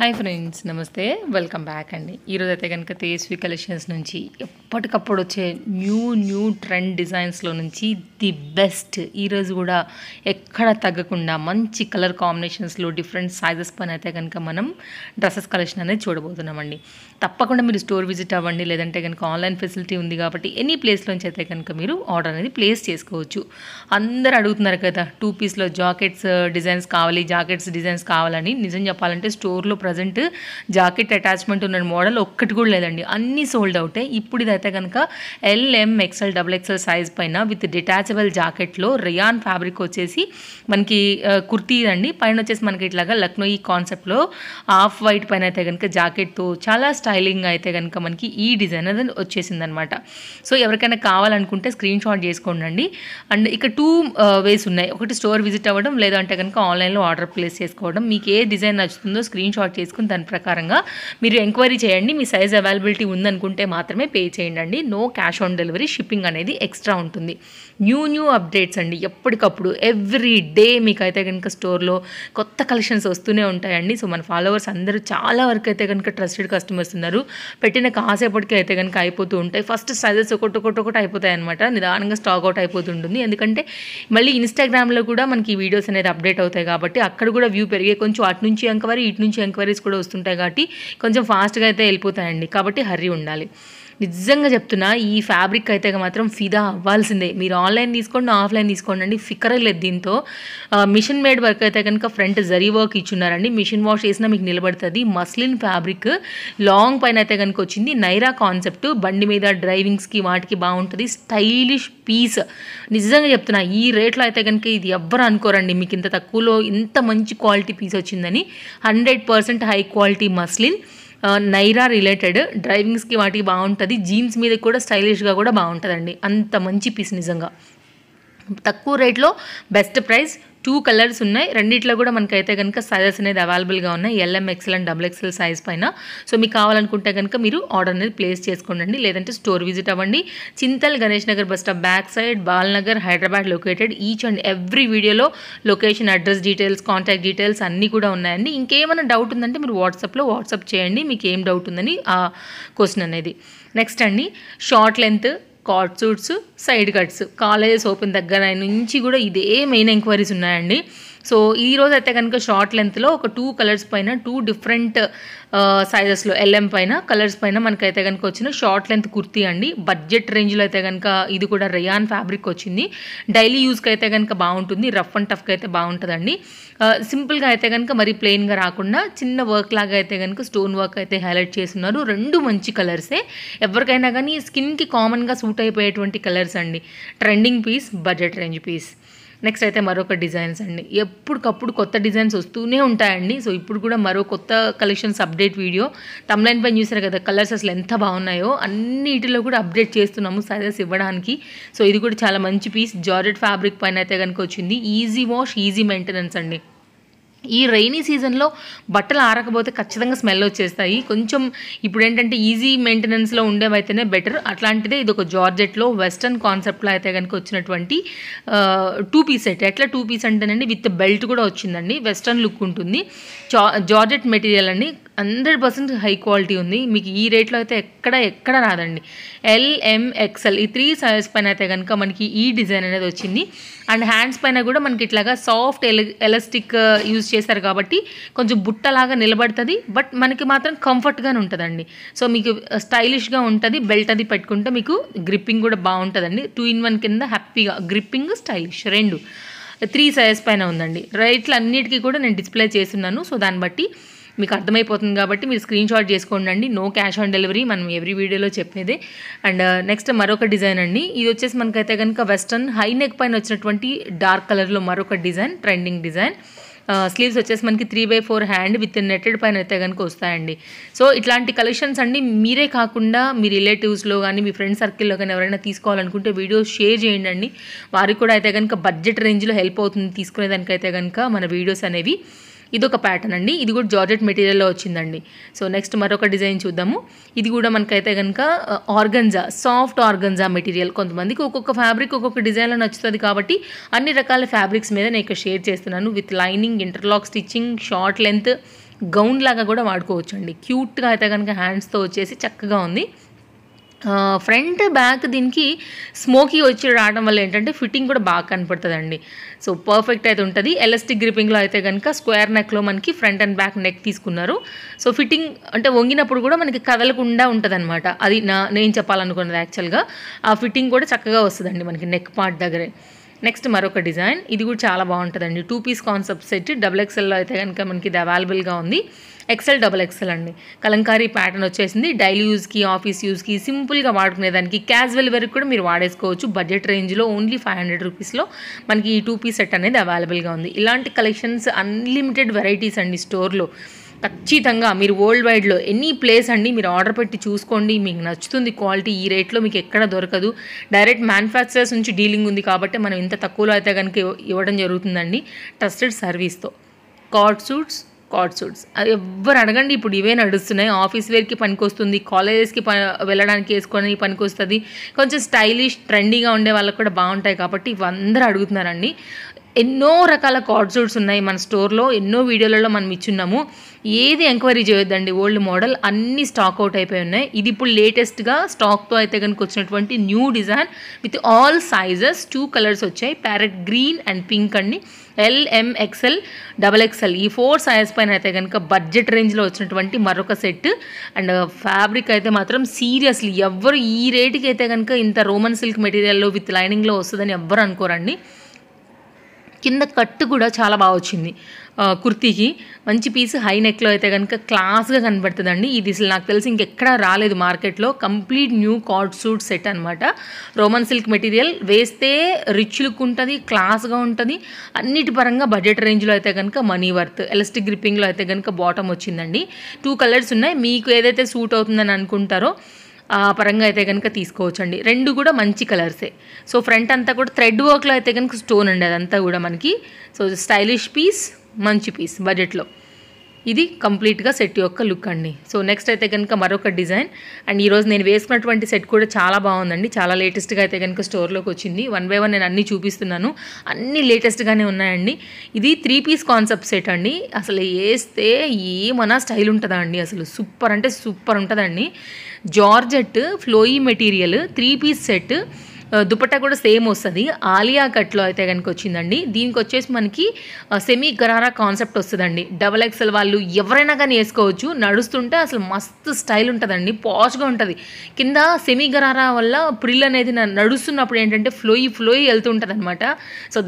Hi friends, నమస్తే. Welcome back అండి. ఈరోజు అయితే కనుక తేజస్వి కలెక్షన్స్ నుంచి ఎప్పటికప్పుడు వచ్చే న్యూ ట్రెండ్ డిజైన్స్లో నుంచి ది బెస్ట్ ఈరోజు కూడా ఎక్కడ తగ్గకుండా మంచి కలర్ కాంబినేషన్స్లో డిఫరెంట్ సైజెస్ పైన అయితే కనుక మనం డ్రెస్సెస్ కలెక్షన్ అనేది చూడబోతున్నామండి. తప్పకుండా మీరు స్టోర్ విజిట్ అవ్వండి, లేదంటే కనుక ఆన్లైన్ ఫెసిలిటీ ఉంది కాబట్టి ఎనీ ప్లేస్లోంచి అయితే కనుక మీరు ఆర్డర్ అనేది ప్లేస్ చేసుకోవచ్చు. అందరు అడుగుతున్నారు కదా, 2 పీస్లో జాకెట్స్ డిజైన్స్ కావాలి, జాకెట్స్ డిజైన్స్ కావాలని. నిజం చెప్పాలంటే స్టోర్లో ప్రజెంట్ జాకెట్ అటాచ్మెంట్ ఉన్న మోడల్ ఒక్కటి కూడా లేదండి, అన్నీ సోల్డ్ అవుటే. ఇప్పుడు ఇదైతే కనుక LM XL XXL సైజ్ పైన విత్ డిటాచబుల్ జాకెట్లో రియాన్ ఫ్యాబ్రిక్ వచ్చేసి మనకి కుర్తీ అండి. పైన వచ్చేసి మనకి ఇట్లాగా లక్నోయి కాన్సెప్ట్లో ఆఫ్ వైట్ పైన అయితే కనుక జాకెట్తో చాలా స్టైలింగ్ అయితే కనుక మనకి ఈ డిజైన్ అనేది వచ్చేసింది అనమాట. సో ఎవరికైనా కావాలనుకుంటే స్క్రీన్ షాట్ చేసుకోండి. అండ్ ఇక్కడ 2 వేస్ ఉన్నాయి. ఒకటి స్టోర్ విజిట్ అవ్వడం, లేదంటే కనుక ఆన్లైన్లో ఆర్డర్ ప్లేస్ చేసుకోవడం. మీకు ఏ డిజైన్ నచ్చుతుందో స్క్రీన్ షాట్ చేసుకుని దాని ప్రకారంగా మీరు ఎంక్వైరీ చేయండి. మీ సైజ్ అవైలబిలిటీ ఉందనుకుంటే మాత్రమే పే చేయండి. No cash on delivery, shipping అనేది ఎక్స్ట్రా ఉంటుంది. న్యూ అప్డేట్స్ అండి, ఎప్పటికప్పుడు ఎవ్రీ డే మీకు అయితే కనుక స్టోర్లో కొత్త కలెక్షన్స్ వస్తూనే ఉంటాయండి. సో మన ఫాలోవర్స్ అందరూ చాలా వరకు అయితే కనుక ట్రస్టెడ్ కస్టమర్స్ ఉన్నారు. పెట్టిన కాసేపటికి అయితే కనుక అయిపోతూ ఉంటాయి. ఫస్ట్ సైజెస్ ఒకటి అయిపోతాయి అనమాట. నిదానంగా స్టాక్ అవుట్ అయిపోతుంటుంది. ఎందుకంటే మళ్ళీ ఇన్స్టాగ్రామ్లో కూడా మనకి వీడియోస్ అనేది అప్డేట్ అవుతాయి కాబట్టి అక్కడ కూడా వ్యూ పెరిగే, కొంచెం అటు నుంచి ఎంక్వైరీ ఇటు నుంచి ఎంక్వైరీస్ కూడా వస్తుంటాయి కాబట్టి కొంచెం ఫాస్ట్గా అయితే వెళ్ళిపోతాయండి. కాబట్టి హర్రీ ఉండాలి. నిజంగా చెప్తున్నా, ఈ ఫ్యాబ్రిక్ అయితే మాత్రం ఫిదా అవ్వాల్సిందే. మీరు ఆన్లైన్ తీసుకోండి, ఆఫ్లైన్ తీసుకోండి అండి, ఫికరే లేదు దీంతో. మిషన్ మేడ్ వర్క్ అయితే కనుక ఫ్రంట్ జరీ వర్క్ ఇచ్చున్నారండి. మిషన్ వాష్ చేసినా మీకు నిలబడుతుంది. మస్లిన్ ఫ్యాబ్రిక్ లాంగ్ పైన అయితే కనుక వచ్చింది. నైరా కాన్సెప్ట్, బండి మీద డ్రైవింగ్స్కి వాటికి బాగుంటుంది. Stylish piece. నిజంగా చెప్తున్నా, ఈ రేట్లో అయితే కనుక ఇది ఎవ్వరు అనుకోరండి మీకు ఇంత తక్కువలో ఇంత మంచి క్వాలిటీ పీస్ వచ్చిందని. 100% high quality muslin, Naira related, డ్రైవింగ్స్కి వాటికి బాగుంటుంది. జీన్స్ మీద కూడా స్టైలిష్గా కూడా బాగుంటుందండి. అంత మంచి పీస్ నిజంగా. తక్కువ రేట్లో బెస్ట్ ప్రైస్. 2 కలర్స్ ఉన్నాయి. రెండిట్లో కూడా మనకైతే కనుక సైజెస్ అనేది అవైలబుల్గా ఉన్నాయి. LM XL and XXL size పైన. సో మీకు కావాలనుకుంటే కనుక మీరు ఆర్డర్ అనేది ప్లేస్ చేసుకోండి, లేదంటే స్టోర్ విజిట్ అవ్వండి. Chintal Ganesh Nagar bus stop back side, Balanagar, Hyderabad located. Each and every వీడియోలో location, address details, contact details అన్నీ కూడా ఉన్నాయండి. ఇంకేమైనా డౌట్ ఉందంటే మీరు వాట్సాప్ చేయండి, మీకు ఏం డౌట్ ఉందని ఆ క్వశ్చన్ అనేది. నెక్స్ట్ అండి, short length card suits, side cuts, colleges open దగ్గర నుంచి కూడా ఇదే మెయిన్ ఎంక్వైరీస్ ఉన్నాయండి. సో ఈరోజు అయితే కనుక షార్ట్ లెంత్లో ఒక 2 కలర్స్ పైన 2 డిఫరెంట్ సైజెస్లో LM పైన కలర్స్ పైన మనకైతే కనుక వచ్చిన షార్ట్ లెంత్ కుర్తీ అండి. బడ్జెట్ రేంజ్లో అయితే కనుక ఇది కూడా రియాన్ ఫ్యాబ్రిక్ వచ్చింది. డైలీ యూస్కి అయితే కనుక బాగుంటుంది. రఫ్ అండ్ టఫ్కి అయితే బాగుంటుందండి. సింపుల్గా అయితే కనుక మరి ప్లెయిన్గా రాకుండా చిన్న వర్క్ లాగా అయితే కనుక స్టోన్ వర్క్ అయితే హైలైట్ చేస్తున్నారు. 2 మంచి కలర్సే. ఎవరికైనా కానీ స్కిన్కి కామన్గా సూట్ అయిపోయేటువంటి కలర్స్ అండి. Trending piece, budget range piece. Next అయితే మరొక డిజైన్స్ అండి. ఎప్పటికప్పుడు కొత్త డిజైన్స్ వస్తూనే ఉంటాయండి. సో ఇప్పుడు కూడా మరో కొత్త కలెక్షన్స్ అప్డేట్ వీడియో తమ్లైన్ పైన చూసారు కదా, కలర్స్ అసలు ఎంత బాగున్నాయో. అన్నిటిలో కూడా అప్డేట్ చేస్తున్నాము సైజెస్ ఇవ్వడానికి. సో ఇది కూడా చాలా మంచి పీస్. జార్జెట్ ఫ్యాబ్రిక్ పైన అయితే కనుక వచ్చింది. ఈజీ వాష్, ఈజీ మెయింటెనెన్స్ అండి. ఈ రైనీ సీజన్లో బట్టలు ఆరకపోతే ఖచ్చితంగా స్మెల్ వచ్చేస్తాయి. కొంచెం ఇప్పుడు ఏంటంటే ఈజీ మెయింటెనెన్స్లో ఉండేవైతేనే బెటర్. అట్లాంటిదే ఇది ఒక జార్జెట్లో వెస్టర్న్ కాన్సెప్ట్లో అయితే కనుక వచ్చినటువంటి 2 పీస్ సెట్. ఎట్లా 2 పీస్ అంటేనండి, విత్ బెల్ట్ కూడా వచ్చిందండి. వెస్టర్న్ లుక్ ఉంటుంది. జార్జెట్ మెటీరియల్ అండి. 100% హై క్వాలిటీ ఉంది. మీకు ఈ రేట్లో అయితే ఎక్కడ రాదండి. LM XL ఈ 3 సైజ్ పైన అయితే కనుక మనకి ఈ డిజైన్ అనేది వచ్చింది. అండ్ హ్యాండ్స్ పైన కూడా మనకి ఇట్లాగా సాఫ్ట్ ఎలాస్టిక్ యూజ్ చేశారు కాబట్టి కొంచెం బుట్టలాగా నిలబడుతుంది. బట్ మనకి మాత్రం కంఫర్ట్గానే ఉంటుందండి. సో మీకు స్టైలిష్గా ఉంటుంది. బెల్ట్ అది పెట్టుకుంటే మీకు గ్రిప్పింగ్ కూడా బాగుంటుందండి. 2 in 1 కింద హ్యాపీగా గ్రిప్పింగ్, స్టైలిష్ 2 3 సైజ్ పైన ఉందండి. రేట్లు అన్నిటికీ కూడా నేను డిస్ప్లే చేస్తున్నాను. సో దాన్ని బట్టి మీకు అర్థమైపోతుంది కాబట్టి మీరు స్క్రీన్ షాట్ చేసుకోండి. నో క్యాష్ ఆన్ డెలివరీ, మనం ఎవ్రీ వీడియోలో చెప్పేదే. అండ్ నెక్స్ట్ మరొక డిజైన్ అండి. ఇది వచ్చేసి మనకైతే కనుక వెస్టర్న్ హై నెక్ పైన వచ్చినటువంటి డార్క్ కలర్లో మరొక డిజైన్, ట్రెండింగ్ డిజైన్. స్లీవ్స్ వచ్చేసి మనకి 3/4 హ్యాండ్ విత్ నెట్టెడ్ పైన అయితే కనుక వస్తాయండి. సో ఇట్లాంటి కలెక్షన్స్ అండి మీరే కాకుండా మీ రిలేటివ్స్లో కానీ మీ ఫ్రెండ్ సర్కిల్లో కానీ ఎవరైనా తీసుకోవాలనుకుంటే వీడియోస్ షేర్ చేయండి. వారికి కూడా అయితే కనుక బడ్జెట్ రేంజ్లో హెల్ప్ అవుతుంది తీసుకునేదానికైతే కనుక మన వీడియోస్ అనేవి. ఇదొక ప్యాటర్న్ అండి. ఇది కూడా జార్జెట్ మెటీరియల్లో వచ్చిందండి. సో నెక్స్ట్ మరొక డిజైన్ చూద్దాము. ఇది కూడా మనకైతే కనుక ఆర్గంజా, సాఫ్ట్ ఆర్గంజా మెటీరియల్. కొంతమందికి ఒక్కొక్క ఫ్యాబ్రిక్ ఒక్కొక్క డిజైన్లో నచ్చుతుంది కాబట్టి అన్ని రకాల ఫ్యాబ్రిక్స్ మీద నేను ఇక్కడ షేర్ చేస్తున్నాను. With lining, interlock stitching, short length, gown లాగా కూడా వాడుకోవచ్చు అండి. క్యూట్గా అయితే కనుక హ్యాండ్స్తో వచ్చేసి చక్కగా ఉంది. ఫ్రంట్ బ్యాక్ దీనికి స్మోకీ వచ్చి రావడం వల్ల ఏంటంటే ఫిట్టింగ్ కూడా బాగా కనపడుతుందండి. సో పర్ఫెక్ట్ అయితే ఉంటుంది. ఎలాస్టిక్ గ్రిప్పింగ్లో అయితే కనుక స్క్వేర్ నెక్లో మనకి ఫ్రంట్ అండ్ బ్యాక్ నెక్ తీసుకున్నారు. సో ఫిట్టింగ్ అంటే వంగినప్పుడు కూడా మనకి కదలకుండా ఉంటుంది అనమాట. అది నేను చెప్పాలనుకున్నది యాక్చువల్గా. ఆ ఫిట్టింగ్ కూడా చక్కగా వస్తుందండి మనకి నెక్ పార్ట్ దగ్గరే. నెక్స్ట్ మరొక డిజైన్, ఇది కూడా చాలా బాగుంటుందండి. 2 పీస్ కాన్సెప్ట్ సెట్ XXLలో అయితే కనుక మనకి ఇది అవైలబుల్గా ఉంది. XL XXL అండి. కలంకారీ ప్యాటర్న్ వచ్చేసింది. డైలీ యూస్కి, ఆఫీస్ యూస్కి, సింపుల్గా వాడుకునేదానికి, క్యాజువల్ వరకు కూడా మీరు వాడేసుకోవచ్చు. బడ్జెట్ రేంజ్లో ఓన్లీ 500 రూపీస్లో మనకి ఈ 2 పీస్ సెట్ అనేది అవైలబుల్గా ఉంది. ఇలాంటి కలెక్షన్స్ అన్లిమిటెడ్ వెరైటీస్ అండి స్టోర్లో. ఖచ్చితంగా మీరు వరల్డ్ వైడ్లో ఎనీ ప్లేస్ అండి మీరు ఆర్డర్ పెట్టి చూసుకోండి. మీకు నచ్చుతుంది క్వాలిటీ. ఈ రేట్లో మీకు ఎక్కడ దొరకదు. డైరెక్ట్ మ్యానుఫ్యాక్చరర్స్ నుంచి డీలింగ్ ఉంది కాబట్టి మనం ఇంత తక్కువలో అయితే కనుక ఇవ్వడం జరుగుతుందండి. ట్రస్టెడ్ సర్వీస్తో. కార్డ్ సూట్స్ అది ఎవ్వరు అడగండి, ఇప్పుడు ఇవే నడుస్తున్నాయి. ఆఫీస్ వేర్కి పనికొస్తుంది, కాలేజెస్కి వెళ్ళడానికి వేసుకొని పనికొస్తుంది. కొంచెం స్టైలిష్ ట్రెండీగా ఉండే వాళ్ళకి కూడా బాగుంటాయి కాబట్టి ఇవి అందరూ అడుగుతున్నారండి. ఎన్నో రకాల కార్డ్ సూట్స్ ఉన్నాయి మన స్టోర్లో. ఎన్నో వీడియోలలో మనం ఇచ్చున్నాము. ఏది ఎంక్వైరీ చేయొద్దండి. ఓల్డ్ మోడల్ అన్నీ స్టాక్ అవుట్ అయిపోయి ఉన్నాయి. ఇది ఇప్పుడు లేటెస్ట్గా స్టాక్తో అయితే కనుక వచ్చినటువంటి new design with all sizes. 2 colours వచ్చాయి, ప్యారెట్ గ్రీన్ అండ్ పింక్ అండి. LM XL XXL ఈ 4 సైజ్ పైన అయితే కనుక బడ్జెట్ రేంజ్లో వచ్చినటువంటి మరొక సెట్. అండ్ ఫ్యాబ్రిక్ అయితే మాత్రం సీరియస్లీ ఎవ్వరు ఈ రేటుకి అయితే కనుక ఇంత రోమన్ సిల్క్ మెటీరియల్లో విత్ లైనింగ్లో వస్తుందని ఎవ్వరు అనుకోరండి. కింద కట్టు కూడా చాలా బాగా వచ్చింది. కుర్తీకి మంచి పీస్, హై నెక్లో అయితే కనుక క్లాస్గా కనబడుతుందండి. ఇది అసలు నాకు తెలిసి ఇంకెక్కడా రాలేదు మార్కెట్లో. Complete new card suit set అనమాట. రోమన్ సిల్క్ మెటీరియల్ వేస్తే రిచ్ లుక్ ఉంటుంది, క్లాస్గా ఉంటుంది. అన్నిటి పరంగా బడ్జెట్ రేంజ్లో అయితే కనుక మనీ వర్త్. ఎలాస్టిక్ గ్రిప్పింగ్లో అయితే కనుక బాటమ్ వచ్చిందండి. 2 కలర్స్ ఉన్నాయి. మీకు ఏదైతే సూట్ అవుతుందని అనుకుంటారో ఆ పరంగా అయితే కనుక తీసుకోవచ్చండి. 2 కూడా మంచి కలర్సే. సో ఫ్రంట్ అంతా కూడా థ్రెడ్ వర్క్లో అయితే కనుక స్టోన్ అండి అదంతా కూడా మనకి. సో స్టైలిష్ పీస్, మంచి పీస్ బడ్జెట్లో. ఇది కంప్లీట్గా సెట్ యొక్క లుక్ అండి. సో నెక్స్ట్ అయితే కనుక మరొక డిజైన్. అండ్ ఈరోజు నేను వేసుకున్నటువంటి సెట్ కూడా చాలా బాగుందండి. చాలా లేటెస్ట్గా అయితే కనుక స్టోర్లోకి వచ్చింది. 1 బై 1 నేను అన్నీ చూపిస్తున్నాను. అన్నీ లేటెస్ట్గానే ఉన్నాయండి. ఇది 3 పీస్ కాన్సెప్ట్ సెట్ అండి. అసలు వేస్తే ఏమన్నా స్టైల్ ఉంటుందా అండి. అసలు సూపర్ అంటే సూపర్ ఉంటుందండి. Georgette flowy material 3 piece set. Dupatta కూడా సేమ్ వస్తుంది. ఆలియా కట్లో అయితే కనుక వచ్చిందండి. దీనికి వచ్చేసి మనకి సెమీ గరారా కాన్సెప్ట్ వస్తుందండి. XXL వాళ్ళు ఎవరైనా కానీ వేసుకోవచ్చు. నడుస్తుంటే అసలు మస్తు స్టైల్ ఉంటుందండి. పాష్గా ఉంటుంది. కింద సెమీ గరారా వల్ల ప్రిల్ అనేది నడుస్తున్నప్పుడు ఏంటంటే ఫ్లోయి వెళ్తుంటుంది అనమాట. సో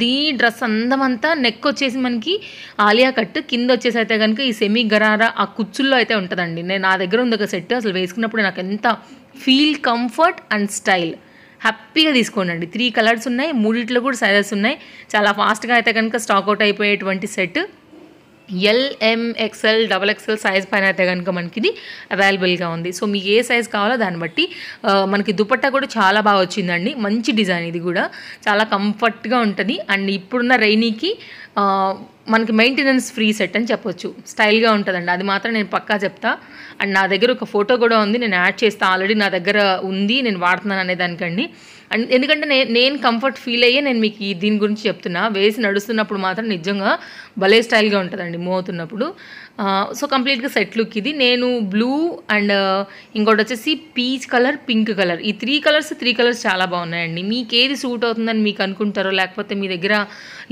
దీ డ్రెస్ అందం అంతా నెక్ వచ్చేసి మనకి ఆలియా కట్, కింద వచ్చేసి అయితే కనుక ఈ సెమీ గరారా ఆ కుచ్చుల్లో అయితే ఉంటుందండి. నా దగ్గర ఉంది ఒక సెట్. అసలు వేసుకున్నప్పుడు నాకు ఎంత ఫీల్, కంఫర్ట్ అండ్ స్టైల్. హ్యాపీగా తీసుకోండి. 3 కలర్స్ ఉన్నాయి. 3 కూడా సైజెస్ ఉన్నాయి. చాలా ఫాస్ట్గా అయితే కనుక స్టాక్ అవుట్ అయిపోయేటువంటి set. LM XL XXL size పైన అయితే కనుక మనకి ఇది అవైలబుల్గా ఉంది. సో మీకు ఏ సైజ్ కావాలో దాన్ని బట్టి. మనకి దుపట్టా కూడా చాలా బాగా వచ్చిందండి. మంచి డిజైన్, ఇది కూడా చాలా కంఫర్ట్గా ఉంటుంది. అండ్ ఇప్పుడున్న రైనీకి మనకి మెయింటెనెన్స్ ఫ్రీ సెట్ అని చెప్పొచ్చు. స్టైల్గా ఉంటుందండి. అది మాత్రం నేను పక్కా చెప్తా. అండ్ నా దగ్గర ఒక ఫోటో కూడా ఉంది, నేను యాడ్ చేస్తాను. ఆల్రెడీ నా దగ్గర ఉంది, నేను వాడుతున్నాను అనేదానికండి. అండ్ ఎందుకంటే నేను కంఫర్ట్ ఫీల్ అయ్యే నేను మీకు దీని గురించి చెప్తున్నా. వేసి నడుస్తున్నప్పుడు మాత్రం నిజంగా భలే స్టైల్గా ఉంటుందండి మూవ్ అవుతున్నప్పుడు. సో కంప్లీట్గా సెట్ లుక్ ఇది. నేను బ్లూ అండ్ ఇంకోటి వచ్చేసి పీచ్ కలర్, పింక్ కలర్, ఈ 3 కలర్స్ చాలా బాగున్నాయండి. మీకు ఏది సూట్ అవుతుందని మీకు అనుకుంటారో, లేకపోతే మీ దగ్గర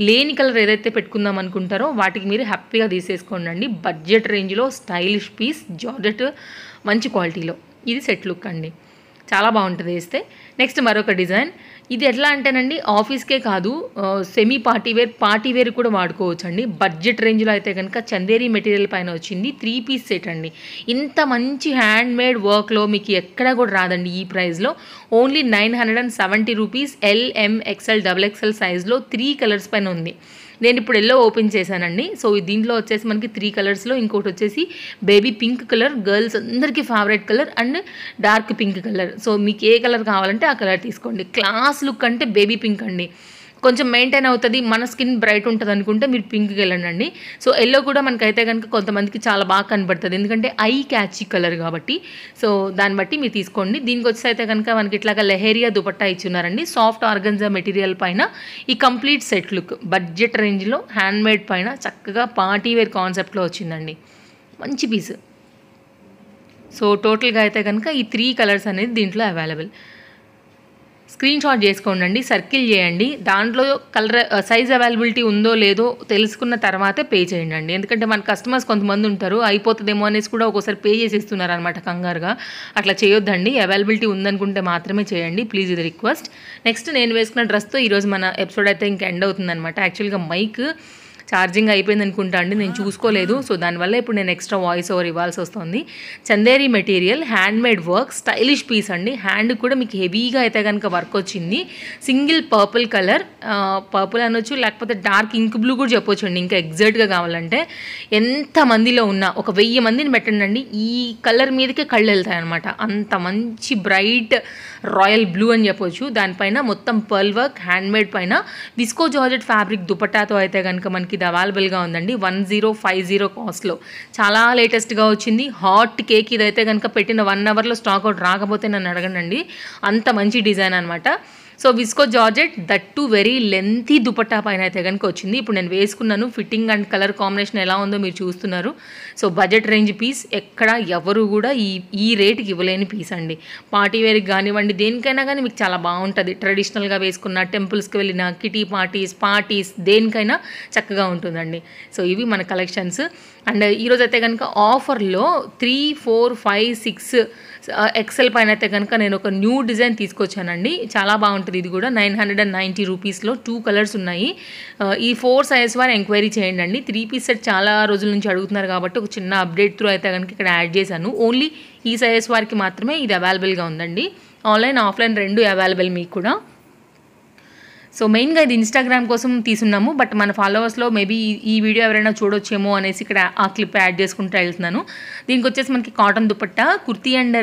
లేని కలర్ ఏదైతే పెట్టుకుందాం అనుకుంటారో వాటికి మీరు హ్యాపీగా తీసేసుకోండి. బడ్జెట్ రేంజ్లో స్టైలిష్ పీస్, జార్జెట్ మంచి క్వాలిటీలో. ఇది సెట్ లుక్ అండి. చాలా బాగుంటుంది వేస్తే. నెక్స్ట్ మరొక డిజైన్. ఇది ఎట్లా అంటేనండి ఆఫీస్కే కాదు, సెమీ పార్టీ వేర్ కూడా వాడుకోవచ్చు అండి. బడ్జెట్ రేంజ్లో అయితే కనుక చందేరి మెటీరియల్ పైన వచ్చింది. 3 పీస్ సెట్ అండి. ఇంత మంచి హ్యాండ్ మేడ్ వర్క్లో మీకు ఎక్కడ కూడా రాదండి ఈ ప్రైస్లో. Only 970 rupees. LM XL XXL సైజ్లో 3 కలర్స్ పైన ఉంది. నేను ఇప్పుడు ఎల్లో ఓపెన్ చేశానండి. సో దీంట్లో వచ్చేసి మనకి 3 కలర్స్లో ఇంకోటి వచ్చేసి బేబీ పింక్ కలర్, గర్ల్స్ అందరికీ favourite colour, and dark pink colour. So మీకు ఏ కలర్ కావాలంటే ఆ కలర్ తీసుకోండి. క్లాస్ లుక్ అంటే బేబీ పింక్ అండి. కొంచెం మెయింటైన్ అవుతుంది, మన స్కిన్ బ్రైట్ ఉంటుంది అనుకుంటే మీరు పింక్కి వెళ్ళండి. సో ఎల్లో కూడా మనకైతే కనుక కొంతమందికి చాలా బాగా కనబడుతుంది, ఎందుకంటే ఐ క్యాచీ కలర్ కాబట్టి. సో దాన్ని బట్టి మీరు తీసుకోండి. దీనికి వచ్చి అయితే కనుక మనకి ఇట్లాగా లెహేరియా దుపట్టా ఇచ్చున్నారండి. సాఫ్ట్ ఆర్గన్జా మెటీరియల్ పైన ఈ కంప్లీట్ సెట్ లుక్ బడ్జెట్ రేంజ్లో హ్యాండ్మేడ్ పైన చక్కగా పార్టీ వేర్ కాన్సెప్ట్లో వచ్చిందండి. మంచి పీస్. సో టోటల్గా అయితే కనుక ఈ 3 కలర్స్ అనేది దీంట్లో అవైలబుల్. స్క్రీన్ షాట్ చేసుకోండి, సర్కిల్ చేయండి. దాంట్లో కలర్ సైజ్ అవైలబిలిటీ ఉందో లేదో తెలుసుకున్న తర్వాతే పే చేయండి. ఎందుకంటే మన కస్టమర్స్ కొంతమంది ఉంటారు, అయిపోతుందేమో అనేసి కూడా ఒక్కోసారి పే చేసేస్తున్నారు అనమాట కంగారుగా. అట్లా చేయొద్దండి. అవైలబిలిటీ ఉందనుకుంటే మాత్రమే చేయండి, ప్లీజ్, ఇది రిక్వెస్ట్. నెక్స్ట్ నేను వేసుకున్న డ్రెస్తో ఈరోజు మన ఎపిసోడ్ అయితే ఇంకా ఎండ్ అవుతుందన్నమాట. యాక్చువల్గా మైక్ ఛార్జింగ్ అయిపోయింది అనుకుంటా అండి, నేను చూసుకోలేదు. సో దానివల్ల ఇప్పుడు నేను ఎక్స్ట్రా వాయిస్ ఓవర్ ఇవ్వాల్సి వస్తుంది. Chanderi material, handmade work, stylish piece అండి. హ్యాండ్ కూడా మీకు హెవీగా అయితే కనుక వర్క్ వచ్చింది. సింగిల్ పర్పుల్ కలర్, పర్పుల్ అనొచ్చు, లేకపోతే డార్క్ ఇంక్ బ్లూ కూడా చెప్పొచ్చు అండి ఇంకా ఎగ్జాక్ట్గా కావాలంటే. ఎంత మందిలో ఉన్నా ఒక 1000 మందిని పెట్టండి, ఈ కలర్ మీదకే కళ్ళు వెళ్తాయి అనమాట. అంత మంచి బ్రైట్ రాయల్ బ్లూ అని చెప్పొచ్చు. దానిపైన మొత్తం పర్ల్ వర్క్, హ్యాండ్మేడ్ పైన విస్కో జార్జెట్ ఫ్యాబ్రిక్ దుపట్టాతో అయితే కనుక మనకి ఇది అవైలబుల్గా ఉందండి. 1050 కాస్ట్లో చాలా లేటెస్ట్గా వచ్చింది. హాట్ కేక్ ఇదైతే కనుక పెట్టిన 1 అవర్లో స్టాక్ అవుట్ రాకపోతే నన్ను అడగండి, అంత మంచి డిజైన్ అనమాట. So visco georgette, that to very lengthy dupatta పైన అయితే కనుక వచ్చింది. ఇప్పుడు నేను వేసుకున్నాను, ఫిట్టింగ్ అండ్ కలర్ కాంబినేషన్ ఎలా ఉందో మీరు చూస్తున్నారు. సో బడ్జెట్ రేంజ్ పీస్, ఎక్కడ ఎవరు కూడా ఈ రేటుకి ఇవ్వలేని పీస్ అండి. పార్టీ వేర్కి కానివ్వండి, దేనికైనా కానీ మీకు చాలా బాగుంటుంది. ట్రెడిషనల్గా వేసుకున్న, టెంపుల్స్కి వెళ్ళిన, కిటీ పార్టీస్ దేనికైనా చక్కగా ఉంటుందండి. సో ఇవి మన కలెక్షన్స్. అండ్ ఈరోజు అయితే కనుక ఆఫర్లో 3, 4, 5, 6 ఎక్సెల్ పైన అయితే కనుక నేను ఒక న్యూ డిజైన్ తీసుకొచ్చానండి. చాలా బాగుంటుంది. ఇది కూడా 990 రూపీస్లో 2 కలర్స్ ఉన్నాయి. ఈ 4 సైజ్ వారు ఎంక్వైరీ చేయండి అండి. 3 పీస్ సెట్ చాలా రోజుల నుంచి అడుగుతున్నారు కాబట్టి ఒక చిన్న అప్డేట్ త్రూ అయితే కనుక ఇక్కడ యాడ్ చేశాను. ఓన్లీ ఈ సైజ్ వారికి మాత్రమే ఇది అవైలబుల్గా ఉందండి. ఆన్లైన్, ఆఫ్లైన్ 2 అవైలబుల్ మీకు కూడా. సో మెయిన్గా ఇది ఇన్స్టాగ్రామ్ కోసం తీసున్నాము, బట్ మన ఫాలోవర్స్లో మేబీ ఈ వీడియో ఎవరైనా చూడొచ్చేమో అనేసి ఇక్కడ ఆ క్లిప్ యాడ్ చేసుకుంటూ వెళ్తున్నాను. దీనికి వచ్చేసి మనకి cotton dupatta, kurti and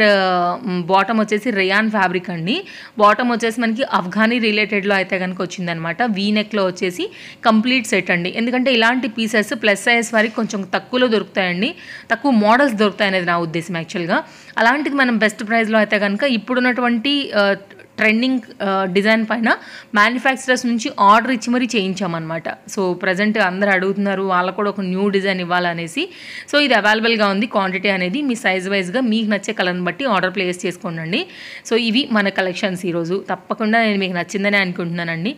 bottom వచ్చేసి రేయాన్ ఫ్యాబ్రిక్ అండి. బాటమ్ వచ్చేసి మనకి అఫ్ఘానీ రిలేటెడ్లో అయితే కనుక వచ్చిందనమాట. వీ నెక్లో వచ్చేసి కంప్లీట్ సెట్ అండి. ఎందుకంటే ఇలాంటి పీసెస్ ప్లస్ సైజ్ వారికి కొంచెం తక్కువలో దొరుకుతాయండి, తక్కువ మోడల్స్ దొరుకుతాయి అనేది నా ఉద్దేశం యాక్చువల్గా. అలాంటిది మనం బెస్ట్ ప్రైస్లో అయితే కనుక ఇప్పుడున్నటువంటి ట్రెండింగ్ డిజైన్ పైన మ్యానుఫ్యాక్చరర్స్ నుంచి ఆర్డర్ ఇచ్చి మరీ చేయించామన్నమాట. సో ప్రజెంట్ అందరూ అడుగుతున్నారు, వాళ్ళకు కూడా ఒక న్యూ డిజైన్ ఇవ్వాలనేసి. సో ఇది అవైలబుల్గా ఉంది. క్వాంటిటీ అనేది మీ సైజ్ వైజ్గా మీకు నచ్చే కలర్ని బట్టి ఆర్డర్ ప్లేస్ చేసుకోండి. సో ఇవి మన కలెక్షన్స్ ఈరోజు. తప్పకుండా నేను మీకు నచ్చిందని అనుకుంటున్నానండి.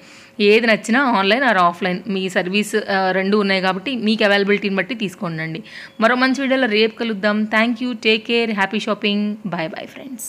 ఏది నచ్చినా online or offline me service 2 ఉన్నాయి కాబట్టి మీకు అవైలబిలిటీని బట్టి తీసుకోండి. మరో మంచి వీడియోలో రేపు కలుద్దాం. Thank you, take care, happy shopping, bye bye friends.